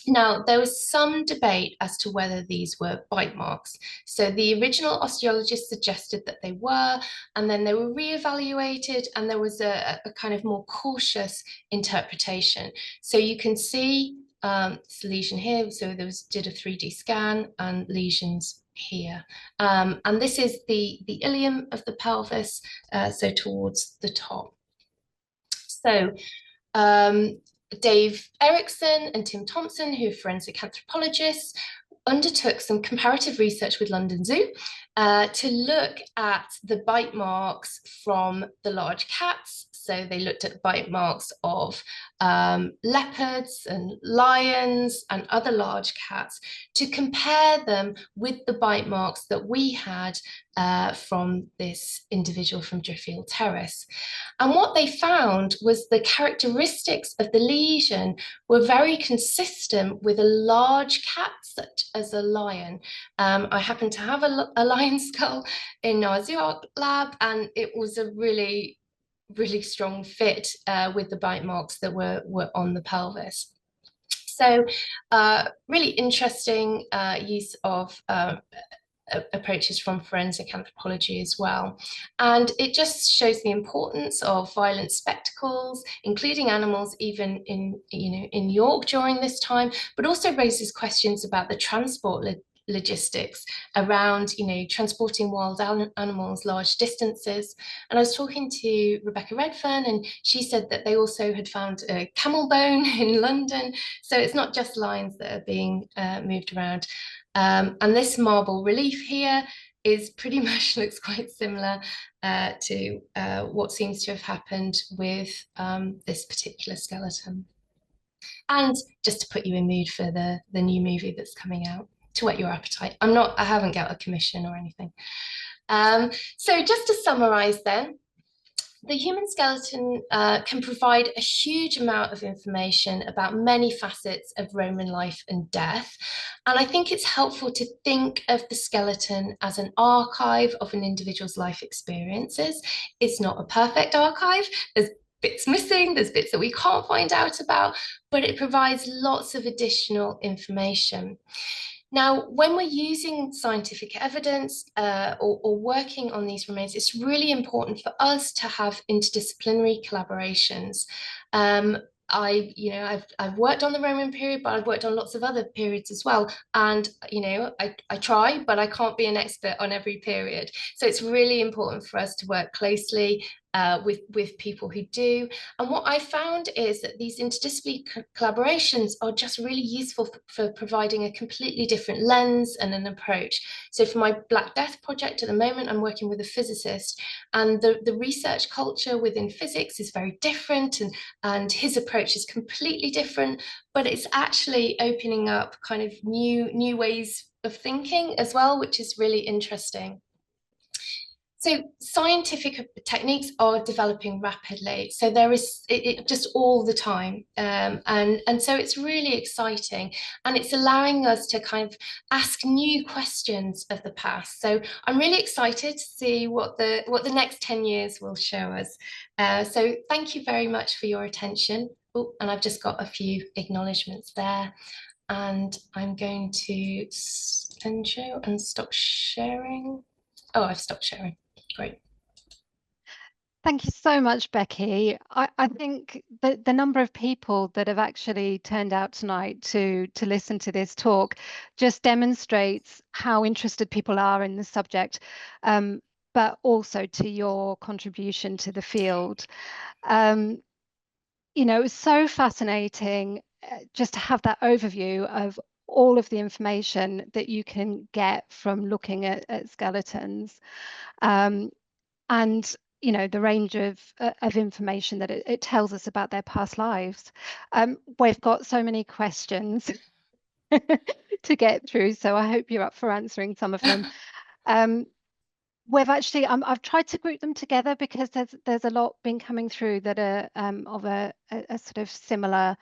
Now, there was some debate as to whether these were bite marks. So the original osteologists suggested that they were, and then they were re-evaluated, and there was a kind of more cautious interpretation. So you can see this lesion here. So did a 3D scan and lesions here. And this is the ilium of the pelvis, so towards the top. So Dave Erickson and Tim Thompson, who are forensic anthropologists, undertook some comparative research with London Zoo to look at the bite marks from the large cats. So they looked at bite marks of leopards and lions and other large cats to compare them with the bite marks that we had from this individual from Driffield Terrace. And what they found was the characteristics of the lesion were very consistent with a large cat, such as a lion. I happen to have a lion skull in our zoo lab, and it was a really strong fit with the bite marks that were on the pelvis. So really interesting use of approaches from forensic anthropology as well. And it just shows the importance of violent spectacles, including animals, even in York during this time, but also raises questions about the transport logistics around transporting wild animals large distances. And I was talking to Rebecca Redfern, and she said that they also had found a camel bone in London, so it's not just lions that are being moved around. And this marble relief here is pretty much looks quite similar to what seems to have happened with this particular skeleton. And just to put you in mood for the new movie that's coming out, to whet your appetite. I haven't got a commission or anything. So just to summarize then, the human skeleton can provide a huge amount of information about many facets of Roman life and death. And I think it's helpful to think of the skeleton as an archive of an individual's life experiences. It's not a perfect archive. There's bits missing, there's bits that we can't find out about, but it provides lots of additional information. Now, when we're using scientific evidence or working on these remains, it's really important for us to have interdisciplinary collaborations. I've worked on the Roman period, but I've worked on lots of other periods as well. And, I try, but I can't be an expert on every period. So it's really important for us to work closely with people who do. And what I found is that these interdisciplinary collaborations are just really useful for providing a completely different lens and an approach. So for my Black Death project at the moment, I'm working with a physicist, and the research culture within physics is very different, and his approach is completely different, but it's actually opening up kind of new ways of thinking as well, which is really interesting. So scientific techniques are developing rapidly. So there is it just all the time. And so it's really exciting, and it's allowing us to kind of ask new questions of the past. So I'm really excited to see what the next 10 years will show us. So thank you very much for your attention. Oh, and I've just got a few acknowledgements there. And I'm going to end show and stop sharing. Oh, I've stopped sharing. Great. Thank you so much, Becky. I think the number of people that have actually turned out tonight to listen to this talk just demonstrates how interested people are in the subject, but also to your contribution to the field. It was so fascinating just to have that overview of all of the information that you can get from looking at skeletons. And the range of information that it tells us about their past lives. We've got so many questions to get through, so I hope you're up for answering some of them. We've actually I've tried to group them together because there's a lot been coming through that are of a sort of similar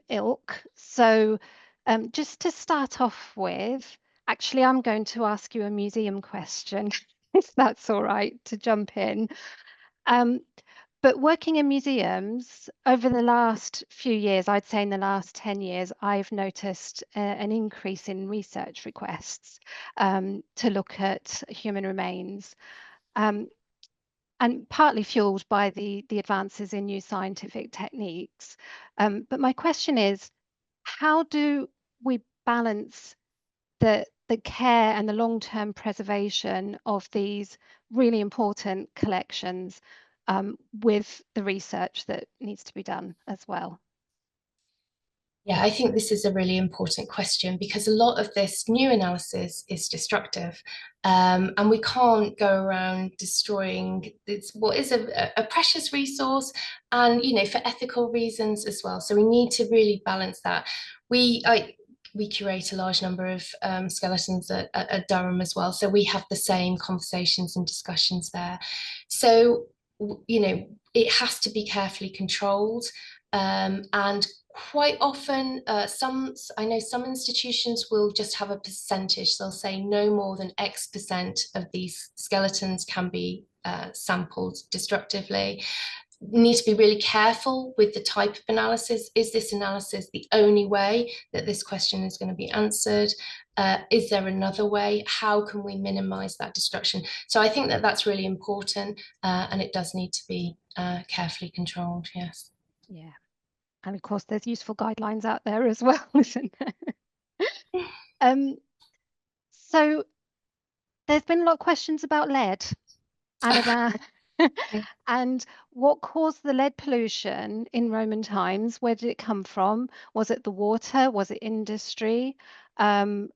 ilk. So just to start off with, actually I'm going to ask you a museum question, if that's all right to jump in. But working in museums over the last few years, I'd say in the last 10 years, I've noticed an increase in research requests to look at human remains, and partly fueled by the advances in new scientific techniques. But my question is, how do we balance the care and the long-term preservation of these really important collections with the research that needs to be done as well? Yeah, I think this is a really important question because a lot of this new analysis is destructive. And we can't go around destroying this, what is a precious resource, and for ethical reasons as well. So we need to really balance that. We curate a large number of skeletons at Durham as well, so we have the same conversations and discussions there. So it has to be carefully controlled, and quite often, I know some institutions will just have a percentage. They'll say no more than X percent of these skeletons can be sampled destructively. Need to be really careful with the type of analysis. Is this analysis the only way that this question is going to be answered? Is there another way? How can we minimize that destruction? So I think that that's really important, and it does need to be carefully controlled, yes. Yeah. And of course, there's useful guidelines out there as well, isn't there? So there's been a lot of questions about lead and about and what caused the lead pollution in Roman times. Where did it come from? Was it the water? Was it industry? And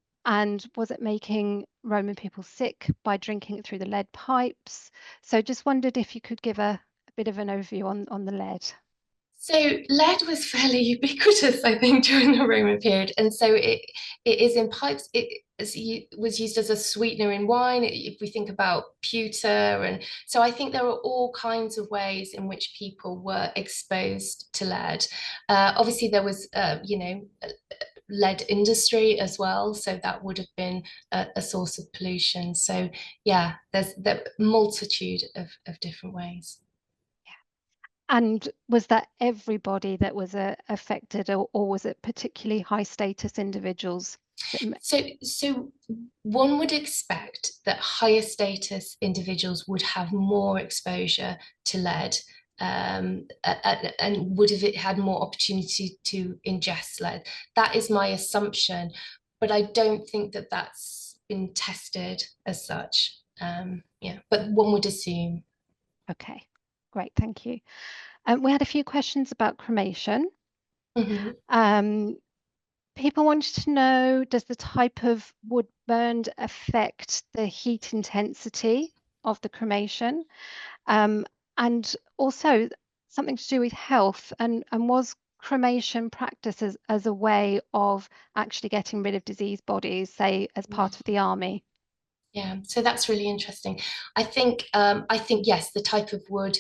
was it making Roman people sick by drinking it through the lead pipes? So just wondered if you could give a bit of an overview on the lead. So lead was fairly ubiquitous, I think, during the Roman period, and so it is in pipes. Was used as a sweetener in wine. If we think about pewter, and so I think there are all kinds of ways in which people were exposed to lead. Obviously, there was, lead industry as well, so that would have been a source of pollution. So yeah, there's the multitude of different ways. And was that everybody that was affected, or was it particularly high status individuals? So one would expect that higher status individuals would have more exposure to lead, and would have had more opportunity to ingest lead. That is my assumption, but I don't think that that's been tested as such. Yeah, but one would assume. Okay, great, thank you. We had a few questions about cremation. Mhm. People wanted to know, does the type of wood burned affect the heat intensity of the cremation? And also something to do with health, and was cremation practiced as a way of actually getting rid of diseased bodies, say as part of the army? Yeah, so that's really interesting. I think yes, the type of wood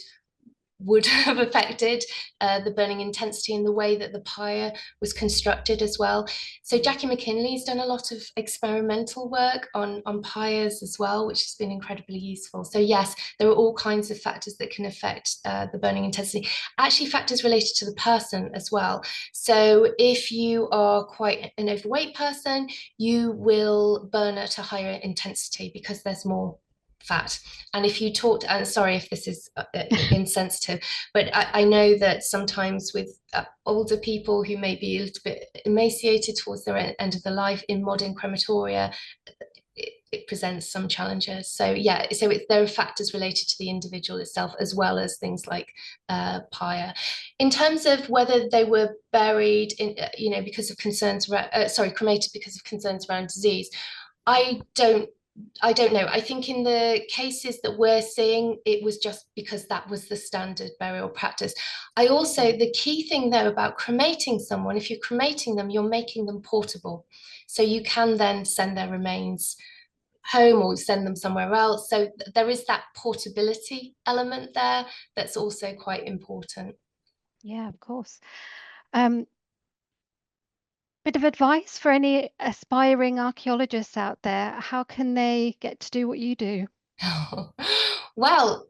would have affected the burning intensity and the way that the pyre was constructed as well. So Jackie McKinley's done a lot of experimental work on pyres as well, which has been incredibly useful. So yes, there are all kinds of factors that can affect the burning intensity. Actually, factors related to the person as well. So if you are quite an overweight person, you will burn at a higher intensity because there's more fat. And if you talk, and sorry if this is insensitive, but I know that sometimes with older people who may be a little bit emaciated towards the end of their life in modern crematoria, it presents some challenges. So yeah, so there are factors related to the individual itself as well as things like pyre. In terms of whether they were buried in, because of concerns around, cremated because of concerns around disease, I don't know. I think in the cases that we're seeing, it was just because that was the standard burial practice. The key thing though about cremating someone, if you're cremating them, you're making them portable. So you can then send their remains home or send them somewhere else. So there is that portability element there that's also quite important. Yeah, of course. Um, Bit of advice for any aspiring archaeologists out there. How can they get to do what you do? Well,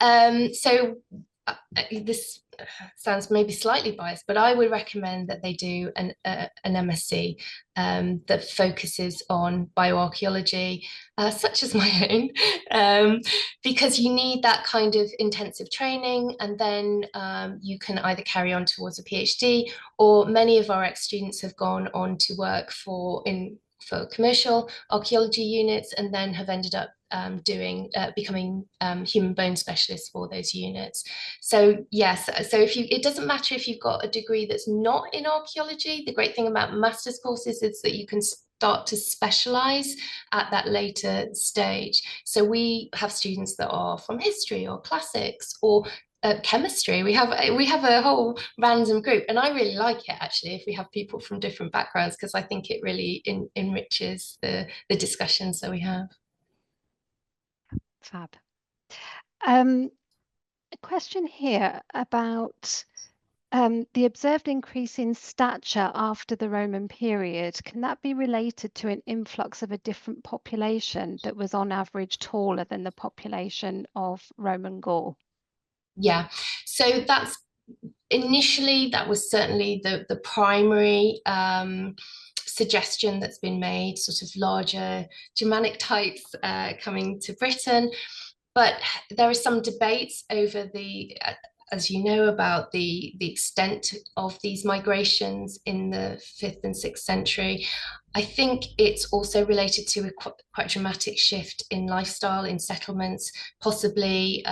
this sounds maybe slightly biased, but I would recommend that they do an MSc that focuses on bioarchaeology, such as my own, because you need that kind of intensive training, and then you can either carry on towards a PhD, or many of our ex-students have gone on to work in for commercial archaeology units, and then have ended up becoming human bone specialists for those units. So yes, so it doesn't matter if you've got a degree that's not in archaeology. The great thing about master's courses is that you can start to specialize at that later stage. So we have students that are from history or classics or chemistry. We have a whole random group, and I really like it actually if we have people from different backgrounds, because I think it really enriches the discussions that we have. Fab. A question here about the observed increase in stature after the Roman period. Can that be related to an influx of a different population that was on average taller than the population of Roman Gaul? Yeah, so that's initially, that was certainly the primary suggestion that's been made, sort of larger Germanic types coming to Britain. But there is some debates over as you know, about the extent of these migrations in the 5th and 6th century. I think it's also related to a quite dramatic shift in lifestyle, in settlements, possibly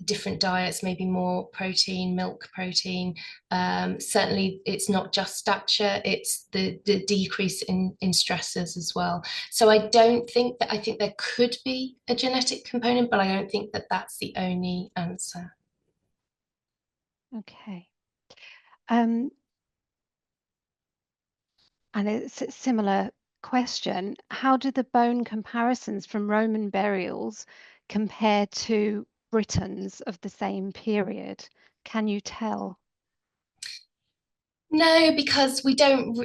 different diets, maybe more protein, milk protein. Certainly, it's not just stature, it's the decrease in stressors as well. So I think there could be a genetic component, but I don't think that that's the only answer. Okay. And it's a similar question. How do the bone comparisons from Roman burials compare to Britons of the same period? Can you tell? No, because we don't,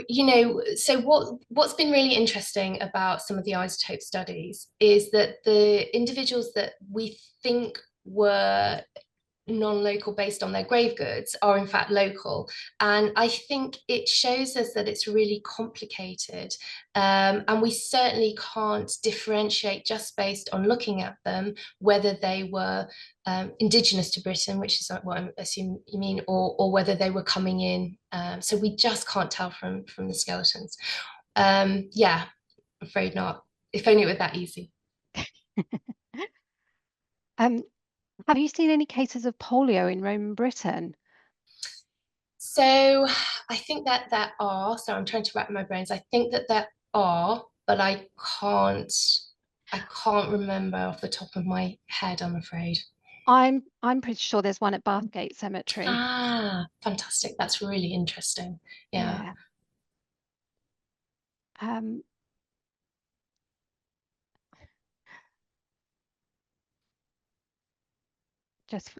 so what's been really interesting about some of the isotope studies is that the individuals that we think were non-local based on their grave goods are in fact local, and I think it shows us that it's really complicated, and we certainly can't differentiate just based on looking at them whether they were indigenous to Britain, which is what I assume you mean, or whether they were coming in, so we just can't tell from the skeletons. Yeah, I'm afraid not. If only it were that easy. Um, have you seen any cases of polio in Roman Britain? So I think that so I'm trying to wrap my brains. I think that there are, but can't, I can't remember off the top of my head, I'm afraid. I'm pretty sure there's one at Bathgate Cemetery. Ah, fantastic. That's really interesting. Yeah. Yeah. Um,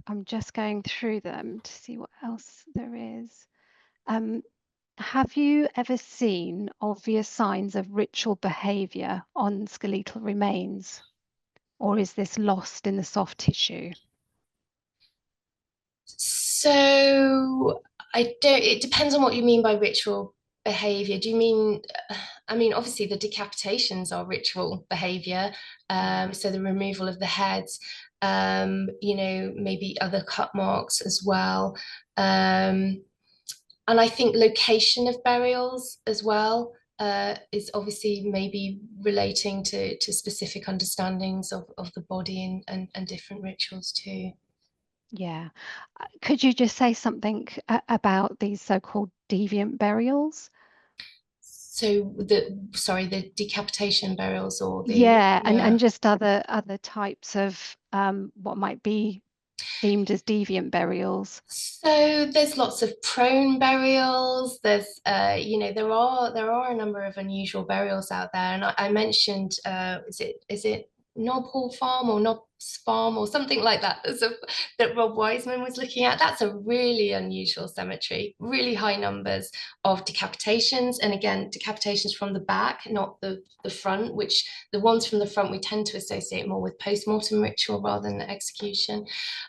I'm just going through them to see what else there is. Have you ever seen obvious signs of ritual behavior on skeletal remains, or is this lost in the soft tissue? So it depends on what you mean by ritual behavior. Do you mean, I mean, obviously the decapitations are ritual behavior. So the removal of the heads, maybe other cut marks as well. And I think location of burials as well is obviously maybe relating to specific understandings of the body and different rituals too. Yeah. Could you just say something about these so-called deviant burials? So the decapitation burials or Yeah, yeah. and just other types of what might be deemed as deviant burials. So there's lots of prone burials. There's, there are a number of unusual burials out there. And I mentioned, is it Nob Farm or Nob's Farm or something like that? That Rob Wiseman was looking at. That's a really unusual cemetery. Really high numbers of decapitations, and again, decapitations from the back, not the front. Which the ones from the front we tend to associate more with post-mortem ritual rather than the execution.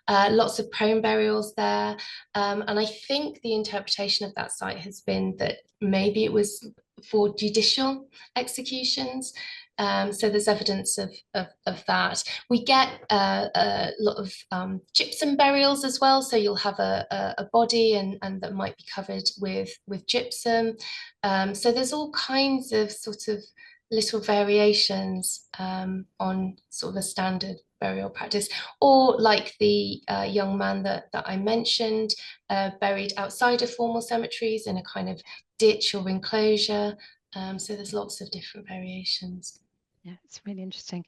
Lots of prone burials there. And I think the interpretation of that site has been that maybe it was for judicial executions. So there's evidence of that. We get a lot of gypsum burials as well. So you'll have a body and that might be covered with gypsum. So there's all kinds of sort of little variations on sort of a standard burial practice, or like the young man that I mentioned, buried outside of formal cemeteries in a kind of ditch or enclosure. So there's lots of different variations. Yeah, it's really interesting.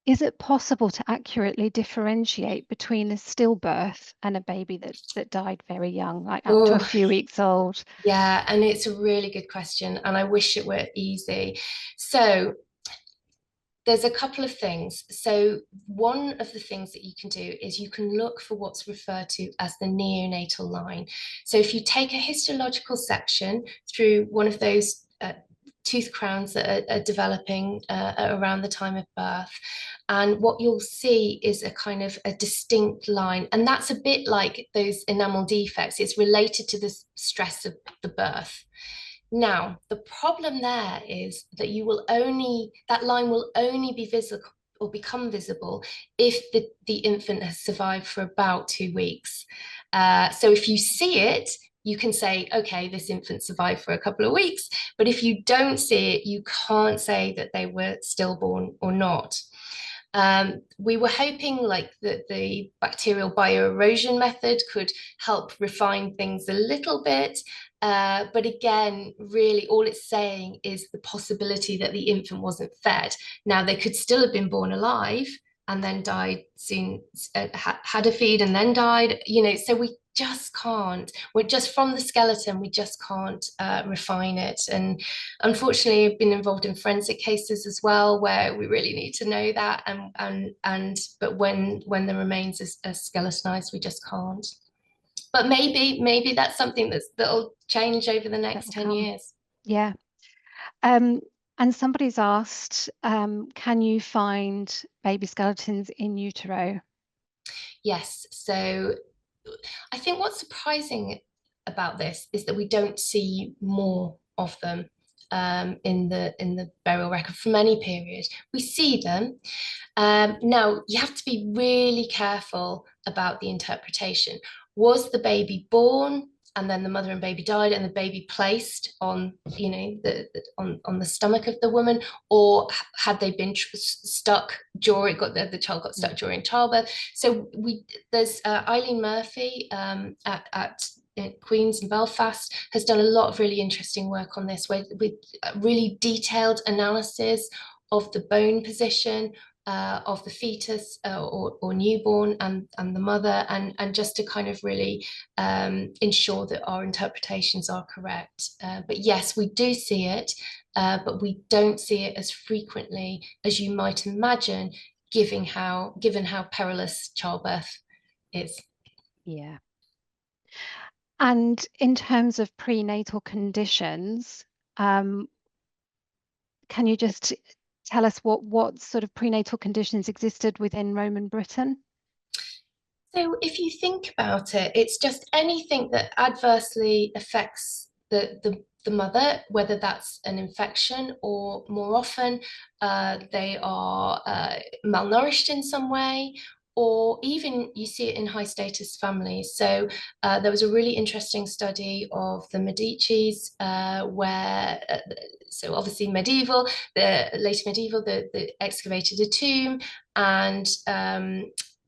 Is it possible to accurately differentiate between a stillbirth and a baby that died very young, like up to a Oh, few weeks old? yeah, and it's a really good question, and I wish it were easy. So there's a couple of things. So one of the things that you can do is you can look for what's referred to as the neonatal line. So if you take a histological section through one of those tooth crowns that are developing around the time of birth, and what you'll see is a kind of a distinct line, and that's a bit like those enamel defects. It's related to the stress of the birth. Now, the problem there is that that line will only be visible or become visible if the infant has survived for about 2 weeks. So if you see it, you can say, okay, this infant survived for a couple of weeks. But if you don't see it, you can't say that they were stillborn or not. We were hoping like that the bacterial bioerosion method could help refine things a little bit. But again, really all it's saying is the possibility that the infant wasn't fed. Now, they could still have been born alive and then died soon, had a feed and then died, so we just can't. We're just from the skeleton, we just can't refine it. And unfortunately, I've been involved in forensic cases as well, where we really need to know that. But when the remains are skeletonized, we just can't. But maybe that's something that'll change over the next 10 years. Yeah. And somebody's asked, can you find baby skeletons in utero? Yes. So I think what's surprising about this is that we don't see more of them in the burial record from any period. We see them. Now, you have to be really careful about the interpretation. Was the baby born and then the mother and baby died and the baby placed on, on the stomach of the woman, or had they been stuck during, the child got stuck during childbirth? So there's Eileen Murphy at Queen's in Belfast has done a lot of really interesting work on this, with really detailed analysis of the bone position, of the fetus or newborn and the mother, and just to kind of really ensure that our interpretations are correct. But yes, we do see it, but we don't see it as frequently as you might imagine, given how perilous childbirth is. Yeah. And in terms of prenatal conditions, can you just tell us what sort of prenatal conditions existed within Roman Britain? So if you think about it, it's just anything that adversely affects the mother, whether that's an infection or more often they are malnourished in some way, or even you see it in high status families. So there was a really interesting study of the Medicis where, so obviously medieval, the later medieval, the excavated a tomb, and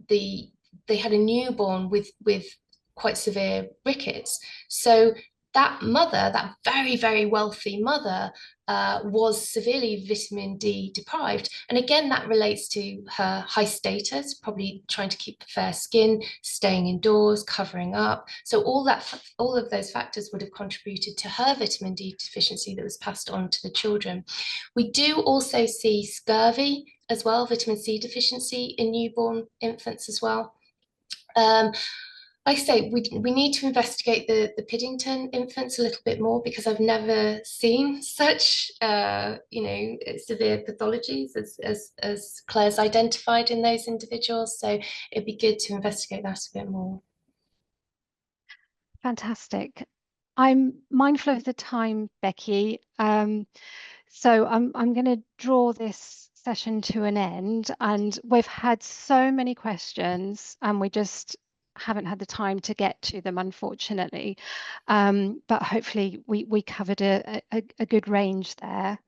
they had a newborn with quite severe rickets. So that mother, that very, very wealthy mother, was severely vitamin D deprived. And again, that relates to her high status, probably trying to keep fair skin, staying indoors, covering up. So all of those factors would have contributed to her vitamin D deficiency that was passed on to the children. We do also see scurvy as well, vitamin C deficiency in newborn infants as well. Like I say, we need to investigate the Piddington infants a little bit more, because I've never seen such severe pathologies as Claire's identified in those individuals. So it'd be good to investigate that a bit more. Fantastic. I'm mindful of the time, Becky. So I'm going to draw this session to an end, and we've had so many questions and we just haven't had the time to get to them, unfortunately. But hopefully we covered a good range there.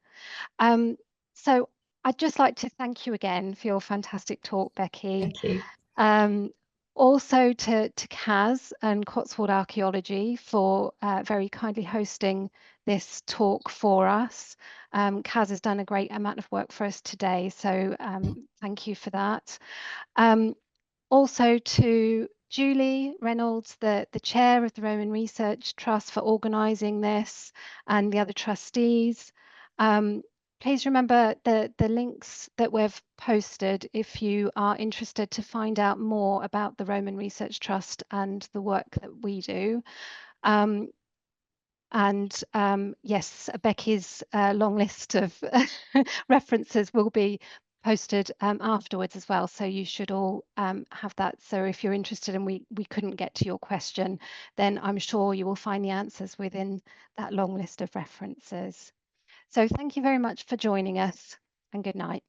So I'd just like to thank you again for your fantastic talk, Becky. Thank you. Also to Kaz and Cotswold Archaeology for very kindly hosting this talk for us. Kaz has done a great amount of work for us today, so thank you for that. Also to Julie Reynolds, the chair of the Roman Research Trust, for organising this, and the other trustees. Please remember the links that we've posted if you are interested to find out more about the Roman Research Trust and the work that we do. Yes, Becky's long list of references will be posted afterwards as well, so you should all have that. So if you're interested and we couldn't get to your question, then I'm sure you will find the answers within that long list of references. So thank you very much for joining us, and good night.